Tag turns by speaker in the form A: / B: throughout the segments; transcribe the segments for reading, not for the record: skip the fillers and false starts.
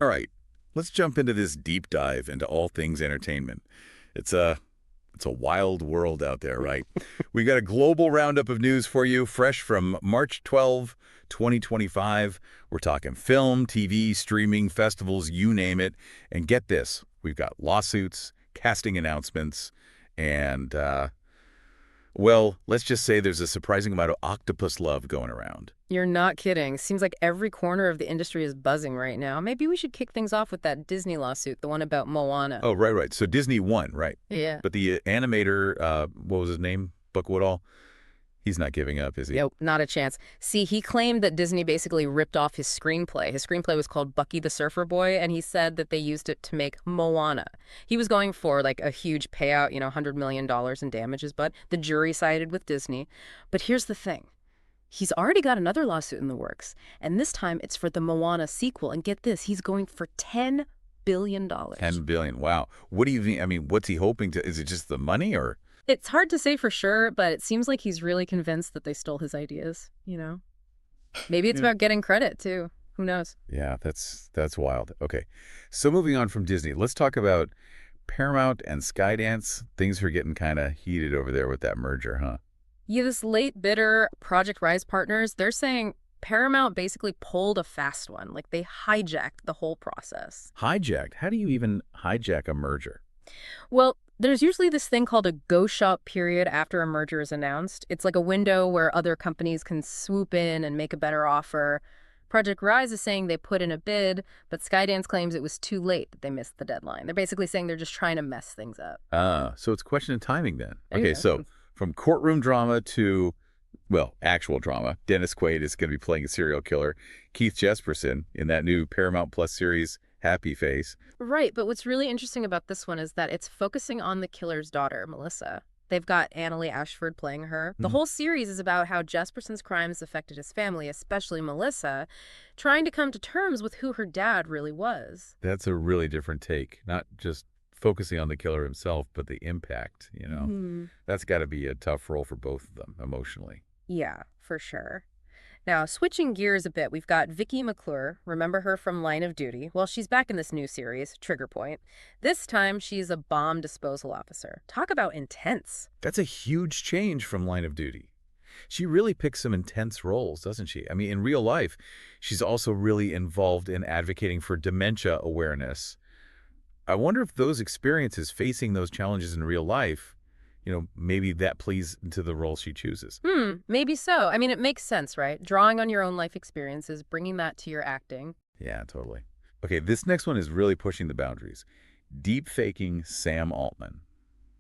A: All right, let's jump into this deep dive into all things entertainment. It's a it's a wild world out there, right? We got a global roundup of news for you, fresh from March 12, 2025. We're talking film, TV, streaming, festivals, you name it. And get this, we've got lawsuits, casting announcements, and well, let's just say there's a surprising amount of octopus love going around.
B: You're not kidding. Seems like every corner of the industry is buzzing right now. Maybe we should kick things off with that Disney lawsuit, the one about Moana.
A: Oh, right, right. So Disney won, right?
B: Yeah.
A: But the animator, what was his name? Buck Woodall? He's not giving up, is he?
B: Nope, not a chance. See, he claimed that Disney basically ripped off his screenplay. His screenplay was called Bucky the Surfer Boy, and he said that they used it to make Moana. He was going for like a huge payout, $100 million in damages, but the jury sided with Disney. But here's the thing. He's already got another lawsuit in the works, and this time it's for the Moana sequel. And get this, he's going for $10 billion.
A: 10 billion. Wow. What do you mean? I mean, what's he hoping to? Is it just the money or?
B: It's hard to say for sure, but it seems like he's really convinced that they stole his ideas. Maybe it's
A: Yeah.
B: about getting credit, too. Who knows?
A: Yeah, that's wild. Okay. So moving on from Disney, let's talk about Paramount and Skydance. Things are getting kind of heated over there with that merger, huh?
B: Yeah, this late bidder Project Rise partners, they're saying Paramount basically pulled a fast one. Like they hijacked the whole process.
A: Hijacked. How do you even hijack a merger?
B: Well, there's usually this thing called a go-shop period after a merger is announced. It's like a window where other companies can swoop in and make a better offer. Project Rise is saying they put in a bid, but Skydance claims it was too late, that they missed the deadline. They're basically saying they're just trying to mess things up.
A: Ah, so it's a question of timing then.
B: There you
A: Okay,
B: go.
A: so from courtroom drama to, well, actual drama. Dennis Quaid is going to be playing a serial killer. Keith Jesperson in that new Paramount Plus series, Happy Face.
B: Right, but what's really interesting about this one is that it's focusing on the killer's daughter, Melissa. They've got Annalee Ashford playing her. The
A: Mhm.
B: whole series is about how Jesperson's crimes affected his family, especially Melissa, trying to come to terms with who her dad really was.
A: That's a really different take. Not just focusing on the killer himself, but the impact.
B: Mhm.
A: That's got to be a tough role for both of them emotionally.
B: Yeah, for sure. Now, switching gears a bit, we've got Vicky McClure. Remember her from Line of Duty? Well, she's back in this new series, Trigger Point. This time, she's a bomb disposal officer. Talk about intense.
A: That's a huge change from Line of Duty. She really picks some intense roles, doesn't she? I mean, in real life, she's also really involved in advocating for dementia awareness. I wonder if those experiences facing those challenges in real life, maybe that plays into the role she chooses.
B: Maybe so. I mean, it makes sense, right? Drawing on your own life experiences, bringing that to your acting.
A: Yeah, totally. Okay, this next one is really pushing the boundaries. Deep faking Sam Altman.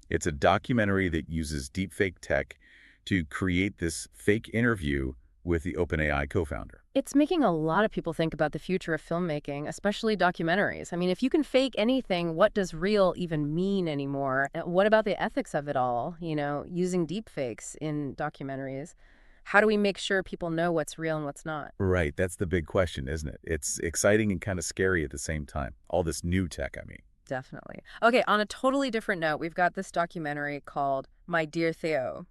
A: It's a documentary that uses deepfake tech to create this fake interview with the OpenAI co-founder.
B: It's making a lot of people think about the future of filmmaking, especially documentaries. I mean, if you can fake anything, what does real even mean anymore? What about the ethics of it all? Using deepfakes in documentaries. How do we make sure people know what's real and what's not?
A: Right, that's the big question, isn't it? It's exciting and kind of scary at the same time. All this new tech, I mean.
B: Definitely. Okay, on a totally different note, we've got this documentary called My Dear Theo.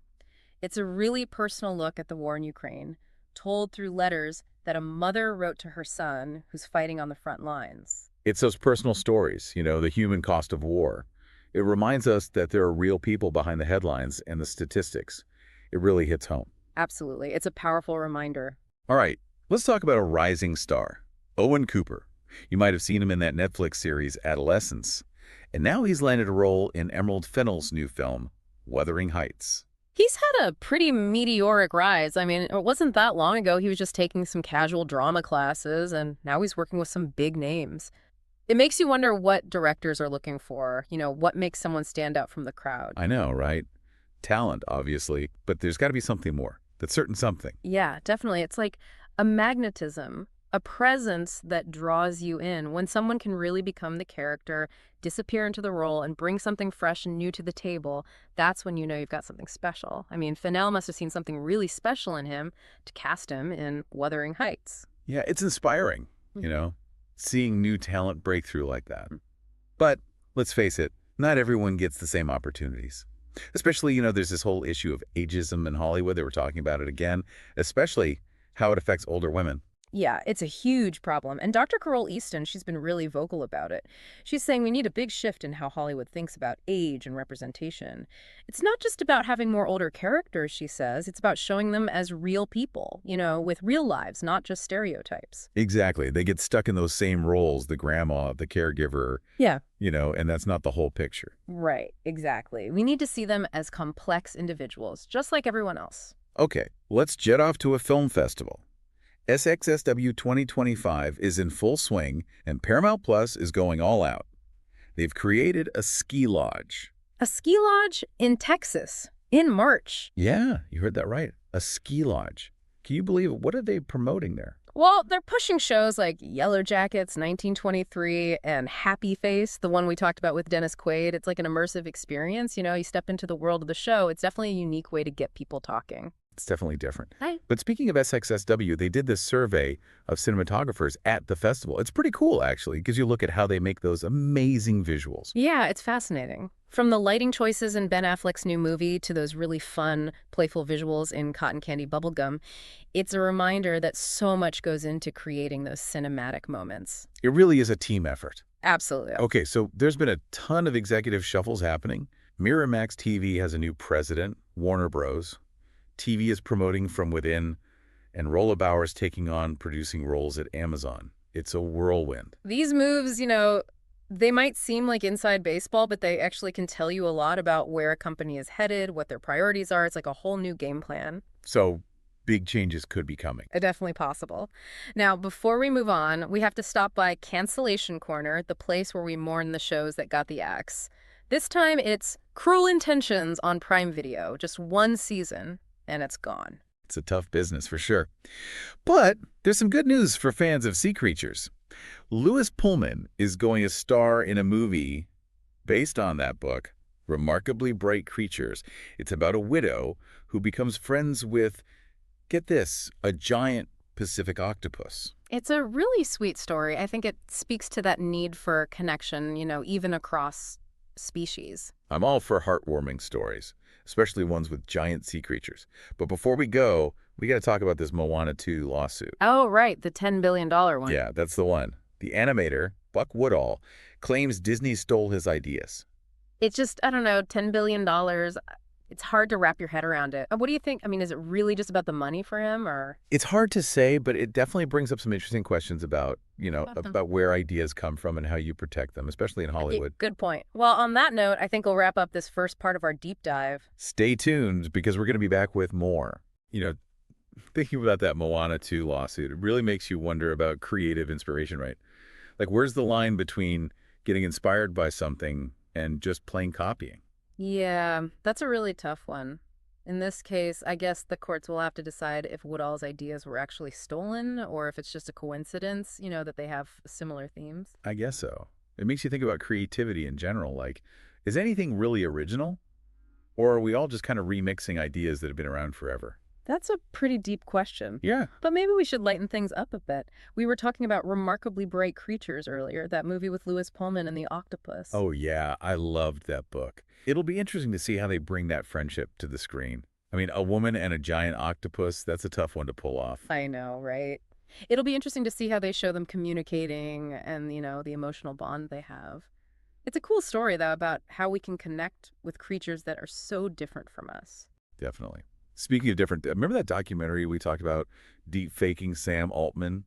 B: It's a really personal look at the war in Ukraine, told through letters that a mother wrote to her son who's fighting on the front lines.
A: It's those personal stories, the human cost of war. It reminds us that there are real people behind the headlines and the statistics. It really hits home.
B: Absolutely. It's a powerful reminder.
A: All right, let's talk about a rising star, Owen Cooper. You might have seen him in that Netflix series, Adolescence. And now he's landed a role in Emerald Fennell's new film, Wuthering Heights.
B: He's had a pretty meteoric rise. I mean, it wasn't that long ago he was just taking some casual drama classes, and now he's working with some big names. It makes you wonder what directors are looking for, what makes someone stand out from the crowd.
A: I know, right? Talent, obviously, but there's got to be something more. That's certain something.
B: Yeah, definitely. It's like a magnetism, a presence that draws you in. When someone can really become the character, disappear into the role, and bring something fresh and new to the table, that's when you know you've got something special. I mean, Fennell must have seen something really special in him to cast him in Wuthering Heights.
A: Yeah, it's inspiring, seeing new talent break through like that. But let's face it, not everyone gets the same opportunities. Especially, there's this whole issue of ageism in Hollywood. They were talking about it again, especially how it affects older women.
B: Yeah, it's a huge problem. And Dr. Carol Easton, she's been really vocal about it. She's saying we need a big shift in how Hollywood thinks about age and representation. It's not just about having more older characters, she says. It's about showing them as real people, with real lives, not just stereotypes.
A: Exactly. They get stuck in those same roles, the grandma, the caregiver,
B: Yeah.
A: and that's not the whole picture.
B: Right, exactly. We need to see them as complex individuals, just like everyone else.
A: Okay, let's jet off to a film festival. SXSW 2025 is in full swing, and Paramount Plus is going all out. They've created a ski lodge.
B: A ski lodge in Texas in March.
A: Yeah, you heard that right. A ski lodge. Can you believe it? What are they promoting there?
B: Well, they're pushing shows like Yellow Jackets, 1923, and Happy Face, the one we talked about with Dennis Quaid. It's like an immersive experience. You step into the world of the show. It's definitely a unique way to get people talking.
A: It's definitely different.
B: Hi.
A: But speaking of SXSW, they did this survey of cinematographers at the festival. It's pretty cool, actually. It gives you a look at how they make those amazing visuals.
B: Yeah, it's fascinating. From the lighting choices in Ben Affleck's new movie to those really fun, playful visuals in Cotton Candy Bubblegum, it's a reminder that so much goes into creating those cinematic moments.
A: It really is a team effort.
B: Absolutely.
A: Okay, so there's been a ton of executive shuffles happening. Miramax TV has a new president, Warner Bros. TV is promoting from within, and Rolla Bauer's taking on producing roles at Amazon. It's a whirlwind.
B: These moves, they might seem like inside baseball, but they actually can tell you a lot about where a company is headed, what their priorities are. It's like a whole new game plan.
A: So big changes could be coming.
B: Definitely possible. Now, before we move on, we have to stop by Cancellation Corner, the place where we mourn the shows that got the axe. This time it's Cruel Intentions on Prime Video, just one season, and it's gone.
A: It's a tough business for sure. But there's some good news for fans of sea creatures. Lewis Pullman is going to star in a movie based on that book, Remarkably Bright Creatures. It's about a widow who becomes friends with, get this, a giant Pacific octopus.
B: It's a really sweet story. I think it speaks to that need for connection, even across species.
A: I'm all for heartwarming stories, especially ones with giant sea creatures. But before we go, we got to talk about this Moana 2 lawsuit.
B: Oh, right, the $10 billion one.
A: Yeah, that's the one. The animator, Buck Woodall, claims Disney stole his ideas.
B: It's just, I don't know, $10 billion. It's hard to wrap your head around it. What do you think? I mean, is it really just about the money for him, or?
A: It's hard to say, but it definitely brings up some interesting questions about, about where ideas come from and how you protect them, especially in Hollywood.
B: Good point. Well, on that note, I think we'll wrap up this first part of our deep dive.
A: Stay tuned, because we're going to be back with more. Thinking about that Moana 2 lawsuit, it really makes you wonder about creative inspiration, right? Like, where's the line between getting inspired by something and just plain copying?
B: Yeah, that's a really tough one. In this case, I guess the courts will have to decide if Woodall's ideas were actually stolen or if it's just a coincidence, that they have similar themes.
A: I guess so. It makes you think about creativity in general. Like, is anything really original? Or are we all just kind of remixing ideas that have been around forever?
B: That's a pretty deep question.
A: Yeah.
B: But maybe we should lighten things up a bit. We were talking about Remarkably Bright Creatures earlier, that movie with Lewis Pullman and the octopus.
A: Oh, yeah. I loved that book. It'll be interesting to see how they bring that friendship to the screen. I mean, a woman and a giant octopus, that's a tough one to pull off.
B: I know, right? It'll be interesting to see how they show them communicating and, the emotional bond they have. It's a cool story, though, about how we can connect with creatures that are so different from us.
A: Definitely. Speaking of different, remember that documentary we talked about, deep faking Sam Altman?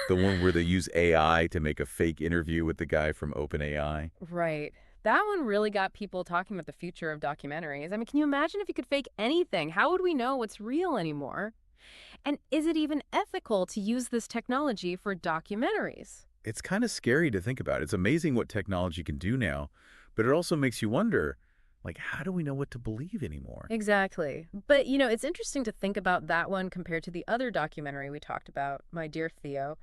A: The one where they use AI to make a fake interview with the guy from OpenAI?
B: Right. That one really got people talking about the future of documentaries. I mean, can you imagine if you could fake anything? How would we know what's real anymore? And is it even ethical to use this technology for documentaries?
A: It's kind of scary to think about. It's amazing what technology can do now, but it also makes you wonder, like, how do we know what to believe anymore?
B: Exactly. But, it's interesting to think about that one compared to the other documentary we talked about, My Dear Theo.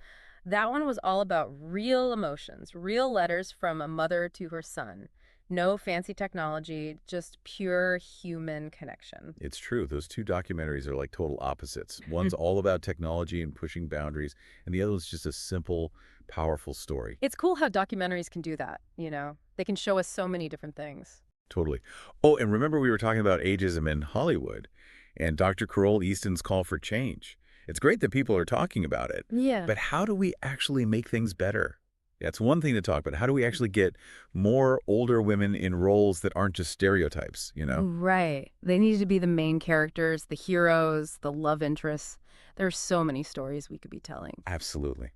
B: That one was all about real emotions, real letters from a mother to her son. No fancy technology, just pure human connection.
A: It's true. Those two documentaries are like total opposites. One's all about technology and pushing boundaries, and the other one's just a simple, powerful story.
B: It's cool how documentaries can do that, They can show us so many different things.
A: Totally. Oh, and remember we were talking about ageism in Hollywood and Dr. Carol Easton's call for change. It's great that people are talking about it,
B: Yeah.
A: but how do we actually make things better? That's one thing to talk about. How do we actually get more older women in roles that aren't just stereotypes, you know?
B: Right. They need to be the main characters, the heroes, the love interests. There are so many stories we could be telling.
A: Absolutely.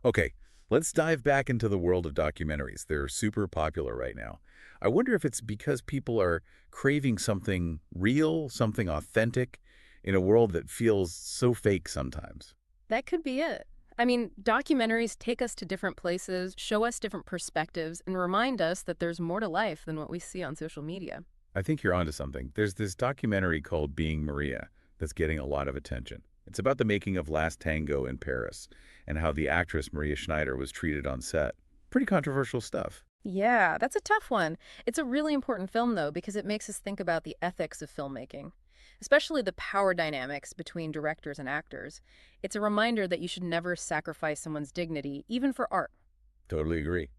A: Okay, let's dive back into the world of documentaries. They're super popular right now. I wonder if it's because people are craving something real, something authentic, in a world that feels so fake sometimes.
B: That could be it. I mean, documentaries take us to different places, show us different perspectives, and remind us that there's more to life than what we see on social media.
A: I think you're onto something. There's this documentary called Being Maria that's getting a lot of attention. It's about the making of Last Tango in Paris and how the actress Maria Schneider was treated on set. Pretty controversial stuff.
B: Yeah, that's a tough one. It's a really important film, though, because it makes us think about the ethics of filmmaking, especially the power dynamics between directors and actors. It's a reminder that you should never sacrifice someone's dignity, even for art.
A: Totally agree.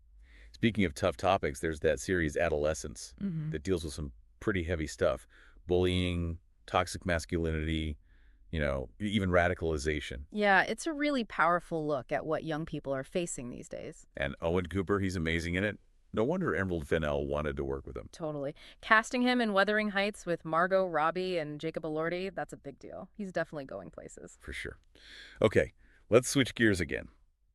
A: Speaking of tough topics, there's that series Adolescence
B: Hmm.
A: that deals with some pretty heavy stuff. Bullying, toxic masculinity, even radicalization.
B: Yeah, it's a really powerful look at what young people are facing these days.
A: And Owen Cooper, he's amazing in it. No wonder Emerald Fennell wanted to work with him.
B: Totally. Casting him in Wuthering Heights with Margot, Robbie, and Jacob Elordi, that's a big deal. He's definitely going places.
A: For sure. Okay, let's switch gears again.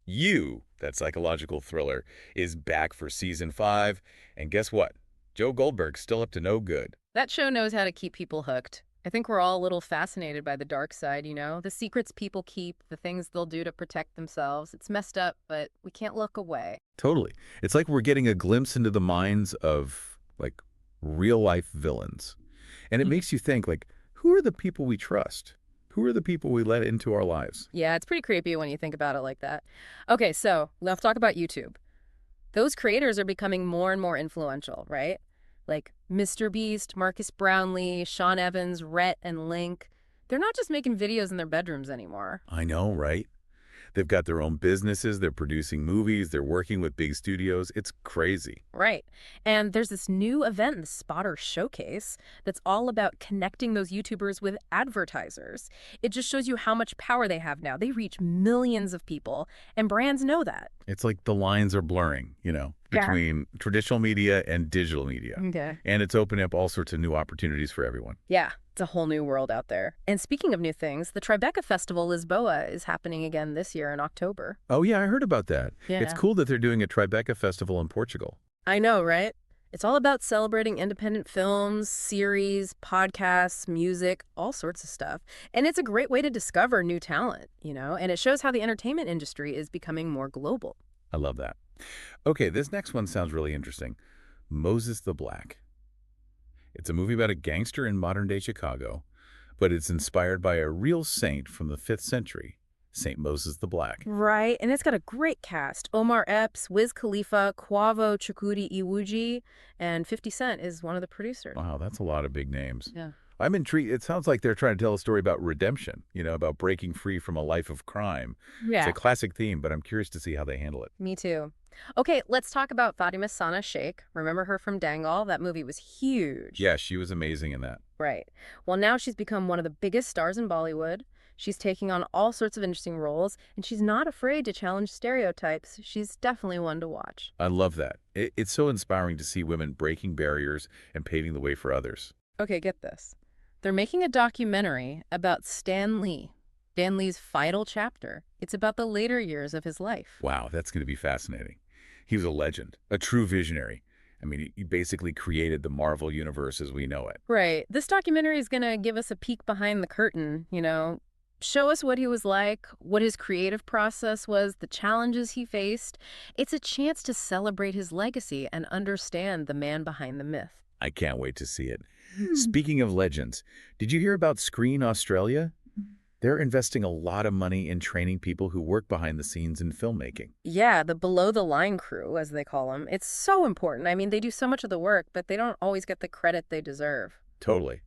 A: You, that psychological thriller, is back for season 5. And guess what? Joe Goldberg's still up to no good.
B: That show knows how to keep people hooked. I think we're all a little fascinated by the dark side, the secrets people keep, the things they'll do to protect themselves. It's messed up, but we can't look away.
A: Totally. It's like we're getting a glimpse into the minds of, like, real-life villains. And it makes you think, like, who are the people we trust? Who are the people we let into our lives?
B: Yeah, it's pretty creepy when you think about it like that. Okay, so let's talk about YouTube. Those creators are becoming more and more influential, right? Like Mr. Beast, Marcus Brownlee, Sean Evans, Rhett, and Link. They're not just making videos in their bedrooms anymore.
A: I know, right? They've got their own businesses, they're producing movies, they're working with big studios. It's crazy.
B: Right. And there's this new event, the Spotter Showcase, that's all about connecting those YouTubers with advertisers. It just shows you how much power they have now. They reach millions of people, and brands know that.
A: It's like the lines are blurring, between traditional media and digital media.
B: Okay.
A: And it's opening up all sorts of new opportunities for everyone.
B: Yeah, it's a whole new world out there. And speaking of new things, the Tribeca Festival Lisboa is happening again this year in October.
A: Oh, yeah, I heard about that.
B: Yeah.
A: It's cool that they're doing a Tribeca Festival in Portugal.
B: I know, right? It's all about celebrating independent films, series, podcasts, music, all sorts of stuff. And it's a great way to discover new talent, and it shows how the entertainment industry is becoming more global.
A: I love that. Okay, this next one sounds really interesting. Moses the Black. It's a movie about a gangster in modern-day Chicago, but it's inspired by a real saint from the 5th century, Saint Moses the Black.
B: Right, and it's got a great cast. Omar Epps, Wiz Khalifa, Quavo Chukwudi Iwuji, and 50 Cent is one of the producers.
A: Wow, that's a lot of big names.
B: Yeah.
A: I'm intrigued. It sounds like they're trying to tell a story about redemption, about breaking free from a life of crime.
B: Yeah.
A: It's a classic theme, but I'm curious to see how they handle it.
B: Me too. Okay, let's talk about Fatima Sana Sheikh. Remember her from Dangal? That movie was huge.
A: Yeah, she was amazing in that.
B: Right. Well, now she's become one of the biggest stars in Bollywood. She's taking on all sorts of interesting roles, and she's not afraid to challenge stereotypes. She's definitely one to watch.
A: I love that. It's so inspiring to see women breaking barriers and paving the way for others.
B: Okay, get this. They're making a documentary about Stan Lee, Stan Lee's final chapter. It's about the later years of his life.
A: Wow, that's going to be fascinating. He was a legend, a true visionary. I mean, he basically created the Marvel universe as we know it.
B: Right. This documentary is going to give us a peek behind the curtain, show us what he was like, what his creative process was, the challenges he faced. It's a chance to celebrate his legacy and understand the man behind the myth.
A: I can't wait to see it. Speaking of legends, did you hear about Screen Australia? They're investing a lot of money in training people who work behind the scenes in filmmaking.
B: Yeah, the below-the-line crew, as they call them. It's so important. I mean, they do so much of the work, but they don't always get the credit they deserve.
A: Totally.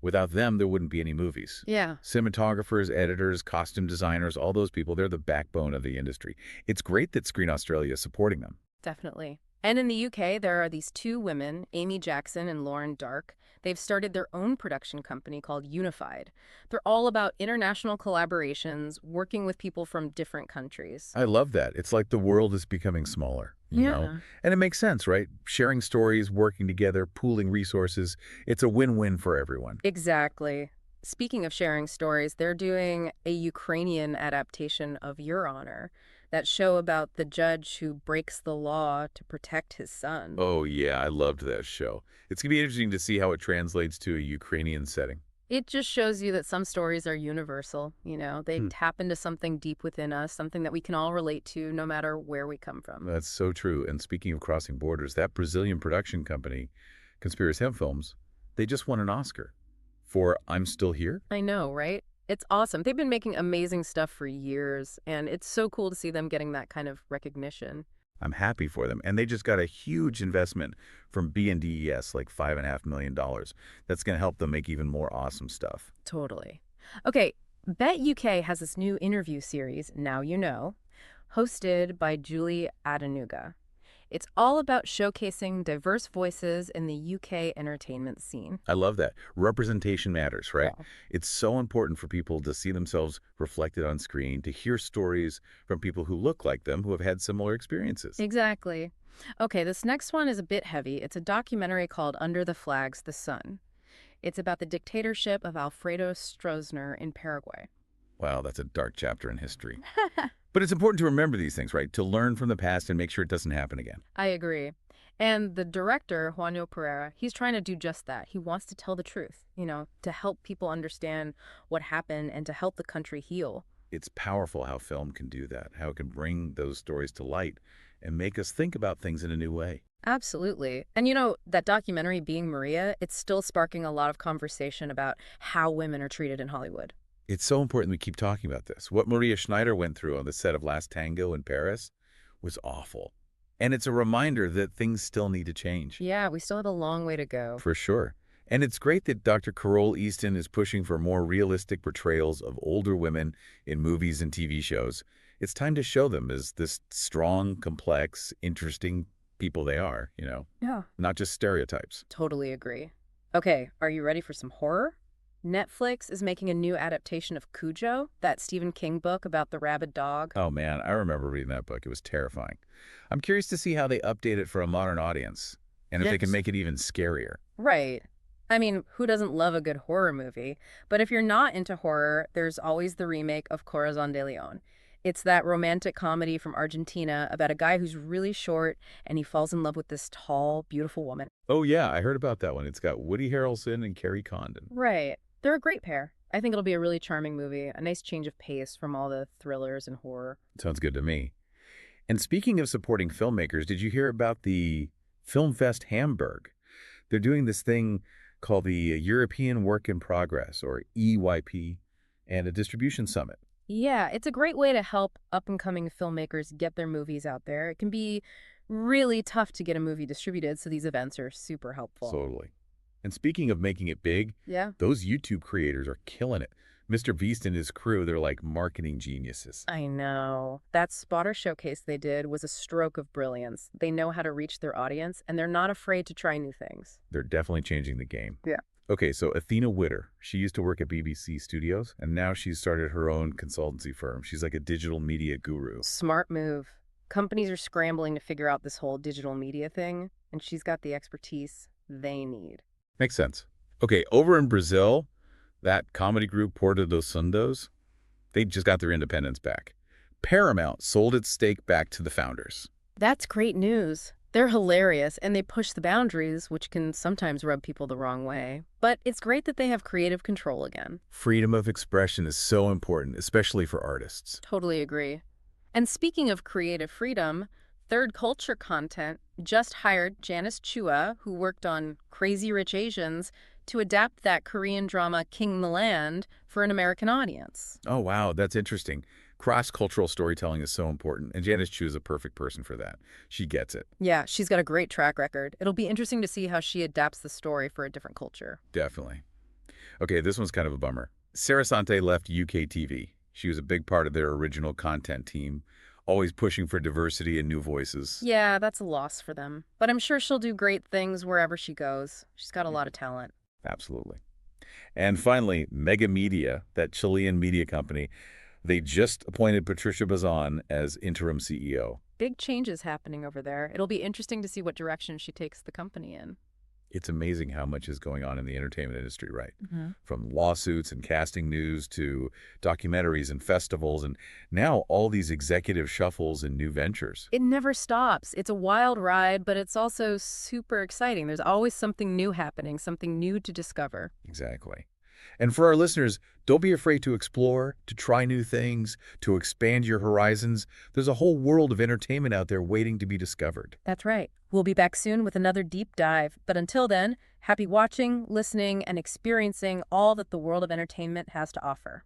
A: Without them, there wouldn't be any movies.
B: Yeah.
A: Cinematographers, editors, costume designers, all those people, they're the backbone of the industry. It's great that Screen Australia is supporting them.
B: Definitely. And in the UK, there are these two women, Amy Jackson and Lauren Dark. They've started their own production company called Unified. They're all about international collaborations, working with people from different countries.
A: I love that. It's like the world is becoming smaller, you know?
B: Yeah.
A: And it makes sense, right? Sharing stories, working together, pooling resources. It's a win-win for everyone.
B: Exactly. Speaking of sharing stories, they're doing a Ukrainian adaptation of Your Honor, that show about the judge who breaks the law to protect his son.
A: Oh, yeah, I loved that show. It's going to be interesting to see how it translates to a Ukrainian setting.
B: It just shows you that some stories are universal, They
A: Hmm.
B: tap into something deep within us, something that we can all relate to no matter where we come from.
A: That's so true. And speaking of crossing borders, that Brazilian production company, Conspiracy Films, they just won an Oscar for I'm Still Here.
B: I know, right? It's awesome. They've been making amazing stuff for years, and it's so cool to see them getting that kind of recognition.
A: I'm happy for them. And they just got a huge investment from BNDES, like $5.5 million. That's going to help them make even more awesome stuff.
B: Totally. Okay, Bet UK has this new interview series, Now You Know, hosted by Julie Adenuga. It's all about showcasing diverse voices in the UK entertainment scene.
A: I love that. Representation matters, right?
B: Yeah.
A: It's so important for people to see themselves reflected on screen, to hear stories from people who look like them, who have had similar experiences.
B: Exactly. Okay, this next one is a bit heavy. It's a documentary called Under the Flags, the Sun. It's about the dictatorship of Alfredo Stroessner in Paraguay.
A: Wow, that's a dark chapter in history. But it's important to remember these things, right? To learn from the past and make sure it doesn't happen again.
B: I agree. And the director, Juanjo Pereira, he's trying to do just that. He wants to tell the truth, to help people understand what happened and to help the country heal.
A: It's powerful how film can do that, how it can bring those stories to light and make us think about things in a new way.
B: Absolutely. And that documentary, Being Maria, it's still sparking a lot of conversation about how women are treated in Hollywood.
A: It's so important we keep talking about this. What Maria Schneider went through on the set of Last Tango in Paris was awful. And it's a reminder that things still need to change.
B: Yeah, we still have a long way to go.
A: For sure. And it's great that Dr. Carole Easton is pushing for more realistic portrayals of older women in movies and TV shows. It's time to show them as this strong, complex, interesting people they are,
B: Yeah.
A: not just stereotypes.
B: Totally agree. Okay, are you ready for some horror? Netflix is making a new adaptation of Cujo, that Stephen King book about the rabid dog.
A: Oh man, I remember reading that book. It was terrifying. I'm curious to see how they update it for a modern audience and if they can
B: Yes.
A: make it even scarier.
B: Right. I mean, who doesn't love a good horror movie? But if you're not into horror, there's always the remake of Corazon de Leon. It's that romantic comedy from Argentina about a guy who's really short and he falls in love with this tall, beautiful woman.
A: Oh yeah, I heard about that one. It's got Woody Harrelson and Carrie Condon.
B: Right. They're a great pair. I think it'll be a really charming movie, a nice change of pace from all the thrillers and horror.
A: Sounds good to me. And speaking of supporting filmmakers, did you hear about the Film Fest Hamburg? They're doing this thing called the European Work in Progress, or EYP, and a distribution summit.
B: Yeah, it's a great way to help up-and-coming filmmakers get their movies out there. It can be really tough to get a movie distributed, so these events are super helpful.
A: Totally. And speaking of making it big,
B: Yeah.
A: those YouTube creators are killing it. Mr. Beast and his crew, they're like marketing geniuses.
B: I know. That spotter showcase they did was a stroke of brilliance. They know how to reach their audience, and they're not afraid to try new things.
A: They're definitely changing the game.
B: Yeah.
A: Okay, so Athena Witter, she used to work at BBC Studios, and now she's started her own consultancy firm. She's like a digital media guru.
B: Smart move. Companies are scrambling to figure out this whole digital media thing, and she's got the expertise they need.
A: Makes sense. Okay, over in Brazil, that comedy group Porta dos Fundos, they just got their independence back. Paramount sold its stake back to the founders.
B: That's great news. They're hilarious, and they push the boundaries, which can sometimes rub people the wrong way. But it's great that they have creative control again.
A: Freedom of expression is so important, especially for artists.
B: Totally agree. And speaking of creative freedom, Third Culture Content just hired Janice Chua, who worked on Crazy Rich Asians, to adapt that Korean drama King the Land for an American audience.
A: Oh, wow, that's interesting. Cross-cultural storytelling is so important, and Janice Chu is a perfect person for that. She gets it.
B: Yeah, she's got a great track record. It'll be interesting to see how she adapts the story for a different culture.
A: Definitely. Okay, this one's kind of a bummer. Sarah Sante left UK TV. She was a big part of their original content team always pushing for diversity and new voices.
B: Yeah, that's a loss for them. But I'm sure she'll do great things wherever she goes. She's got a lot of talent.
A: Absolutely. And finally, Mega Media, that Chilean media company, they just appointed Patricia Bazan as interim CEO.
B: Big changes happening over there. It'll be interesting to see what direction she takes the company in.
A: It's amazing how much is going on in the entertainment industry, right?
B: Mm-hmm.
A: From lawsuits and casting news to documentaries and festivals, and now all these executive shuffles and new ventures.
B: It never stops. It's a wild ride, but it's also super exciting. There's always something new happening, something new to discover.
A: Exactly. And for our listeners, don't be afraid to explore, to try new things, to expand your horizons. There's a whole world of entertainment out there waiting to be discovered.
B: That's right. We'll be back soon with another deep dive. But until then, happy watching, listening, and experiencing all that the world of entertainment has to offer.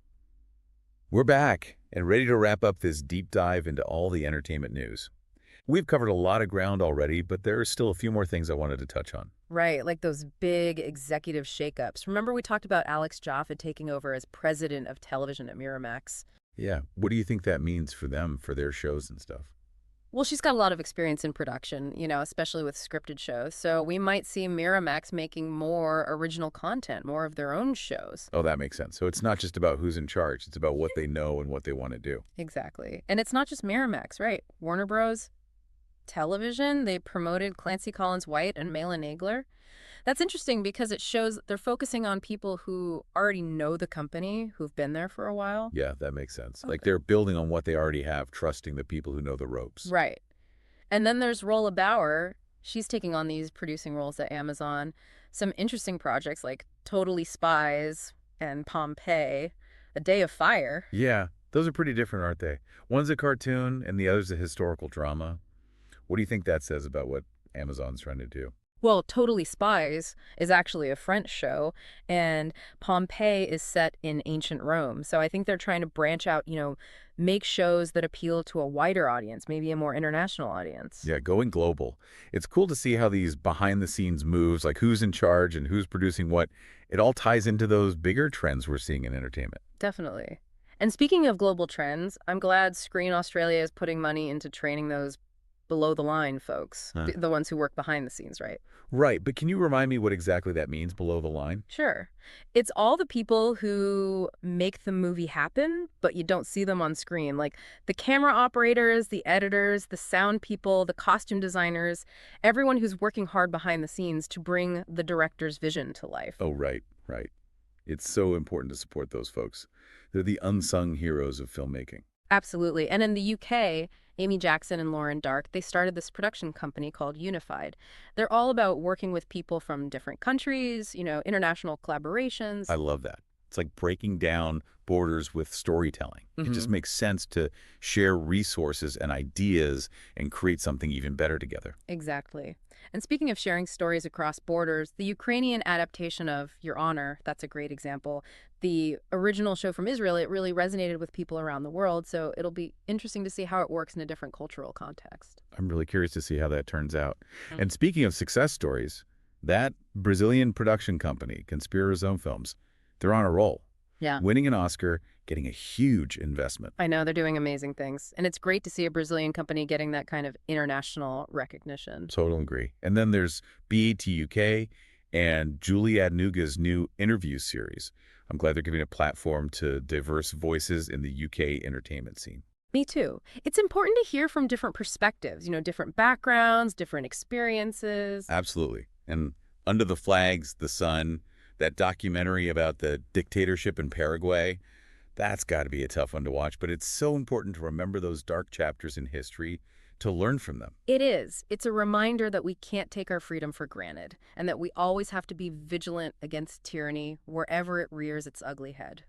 A: We're back and ready to wrap up this deep dive into all the entertainment news. We've covered a lot of ground already, but there are still a few more things I wanted to touch on.
B: Right, like those big executive shakeups. Remember we talked about Alex Joffe taking over as president of television at Miramax?
A: Yeah, what do you think that means for them, for their shows and stuff?
B: Well, she's got a lot of experience in production, especially with scripted shows. So we might see Miramax making more original content, more of their own shows.
A: Oh, that makes sense. So it's not just about who's in charge. It's about what they know and what they want to do.
B: Exactly. And it's not just Miramax, right? Warner Bros. Television, they promoted Clancy Collins White and Malin Nagler. That's interesting because it shows they're focusing on people who already know the company, who've been there for a while.
A: Yeah, that makes sense.
B: Okay.
A: Like they're building on what they already have, trusting the people who know the ropes.
B: Right. And then there's Rolla Bauer. She's taking on these producing roles at Amazon. Some interesting projects like Totally Spies and Pompeii, A Day of Fire.
A: Yeah, those are pretty different, aren't they? One's a cartoon and the other's a historical drama. What do you think that says about what Amazon's trying to do?
B: Well, Totally Spies is actually a French show, and Pompeii is set in ancient Rome. So I think they're trying to branch out, make shows that appeal to a wider audience, maybe a more international audience.
A: Yeah, going global. It's cool to see how these behind-the-scenes moves, like who's in charge and who's producing what, it all ties into those bigger trends we're seeing in entertainment.
B: Definitely. And speaking of global trends, I'm glad Screen Australia is putting money into training those below-the-line folks, the ones who work behind the scenes, right?
A: Right, but can you remind me what exactly that means, below the line?
B: Sure. It's all the people who make the movie happen, but you don't see them on screen. Like the camera operators, the editors, the sound people, the costume designers, everyone who's working hard behind the scenes to bring the director's vision to life.
A: Oh, right, right. It's so important to support those folks. They're the unsung heroes of filmmaking.
B: Absolutely. And in the UK, Amy Jackson and Lauren Dark, they started this production company called Unified. They're all about working with people from different countries, international collaborations.
A: I love that. It's like breaking down borders with storytelling. It just makes sense to share resources and ideas and create something even better together.
B: Exactly. And speaking of sharing stories across borders, the Ukrainian adaptation of Your Honor, that's a great example. The original show from Israel, it really resonated with people around the world, so it'll be interesting to see how it works in a different cultural context.
A: I'm really curious to see how that turns out. And speaking of success stories, that Brazilian production company, Conspiração Films, they're on a roll.
B: Yeah.
A: Winning an Oscar, getting a huge investment.
B: I know, they're doing amazing things. And it's great to see a Brazilian company getting that kind of international recognition.
A: Totally agree. And then there's BET UK and Julie Adnuga's new interview series. I'm glad they're giving a platform to diverse voices in the UK entertainment scene.
B: Me too. It's important to hear from different perspectives, different backgrounds, different experiences.
A: Absolutely. And Under the Flags, The Sun, that documentary about the dictatorship in Paraguay, that's got to be a tough one to watch. But it's so important to remember those dark chapters in history, to learn from them.
B: It is. It's a reminder that we can't take our freedom for granted and that we always have to be vigilant against tyranny wherever it rears its ugly head.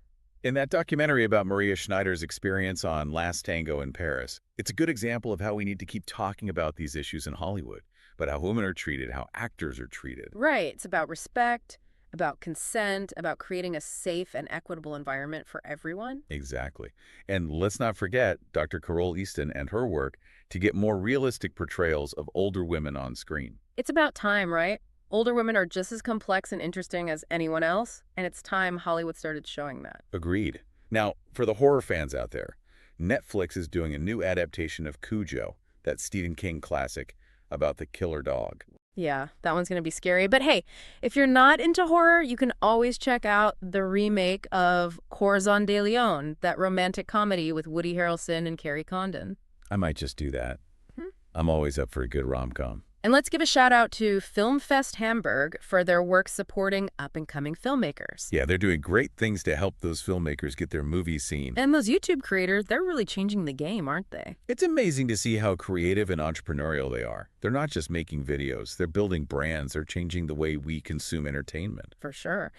A: In that documentary about Maria Schneider's experience on Last Tango in Paris, it's a good example of how we need to keep talking about these issues in Hollywood, but how women are treated, how actors are treated.
B: Right. It's about respect, about consent, about creating a safe and equitable environment for everyone.
A: Exactly. And let's not forget Dr. Carole Easton and her work to get more realistic portrayals of older women on screen.
B: It's about time, right? Older women are just as complex and interesting as anyone else, and it's time Hollywood started showing that.
A: Agreed. Now, for the horror fans out there, Netflix is doing a new adaptation of Cujo, that Stephen King classic about the killer dog.
B: Yeah, that one's going to be scary. But hey, if you're not into horror, you can always check out the remake of Corazon de Leon, that romantic comedy with Woody Harrelson and Carrie Condon.
A: I might just do that.
B: Hmm.
A: I'm always up for a good rom-com.
B: And let's give a shout out to Film Fest Hamburg for their work supporting up-and-coming filmmakers.
A: Yeah, they're doing great things to help those filmmakers get their movies seen.
B: And those YouTube creators, they're really changing the game, aren't they?
A: It's amazing to see how creative and entrepreneurial they are. They're not just making videos, they're building brands, they're changing the way we consume entertainment.
B: For sure.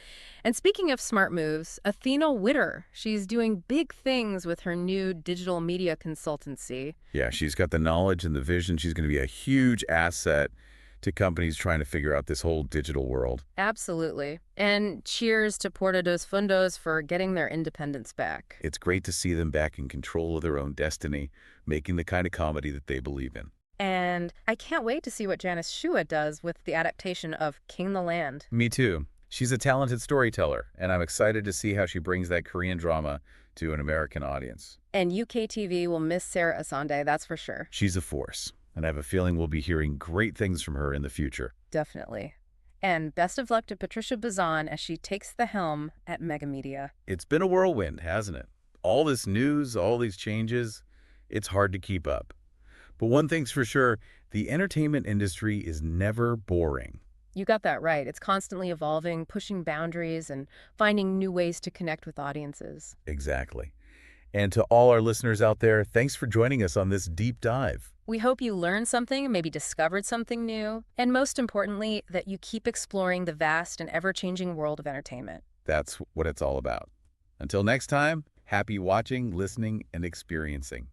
B: And speaking of smart moves, Athena Witter, she's doing big things with her new digital media consultancy.
A: Yeah, she's got the knowledge and the vision. She's going to be a huge asset to companies trying to figure out this whole digital world.
B: Absolutely. And cheers to Porta dos Fundos for getting their independence back.
A: It's great to see them back in control of their own destiny, making the kind of comedy that they believe in.
B: And I can't wait to see what Janice Shua does with the adaptation of King the Land.
A: Me too. She's a talented storyteller, and I'm excited to see how she brings that Korean drama to an American audience.
B: And UK TV will miss Sarah Asande, that's for sure.
A: She's a force, and I have a feeling we'll be hearing great things from her in the future.
B: Definitely. And best of luck to Patricia Bazan as she takes the helm at Mega Media.
A: It's been a whirlwind, hasn't it? All this news, all these changes, it's hard to keep up. But one thing's for sure, the entertainment industry is never boring.
B: You got that right. It's constantly evolving, pushing boundaries, and finding new ways to connect with audiences.
A: Exactly. And to all our listeners out there, thanks for joining us on this deep dive.
B: We hope you learned something, maybe discovered something new, and most importantly, that you keep exploring the vast and ever-changing world of entertainment.
A: That's what it's all about. Until next time, happy watching, listening, and experiencing.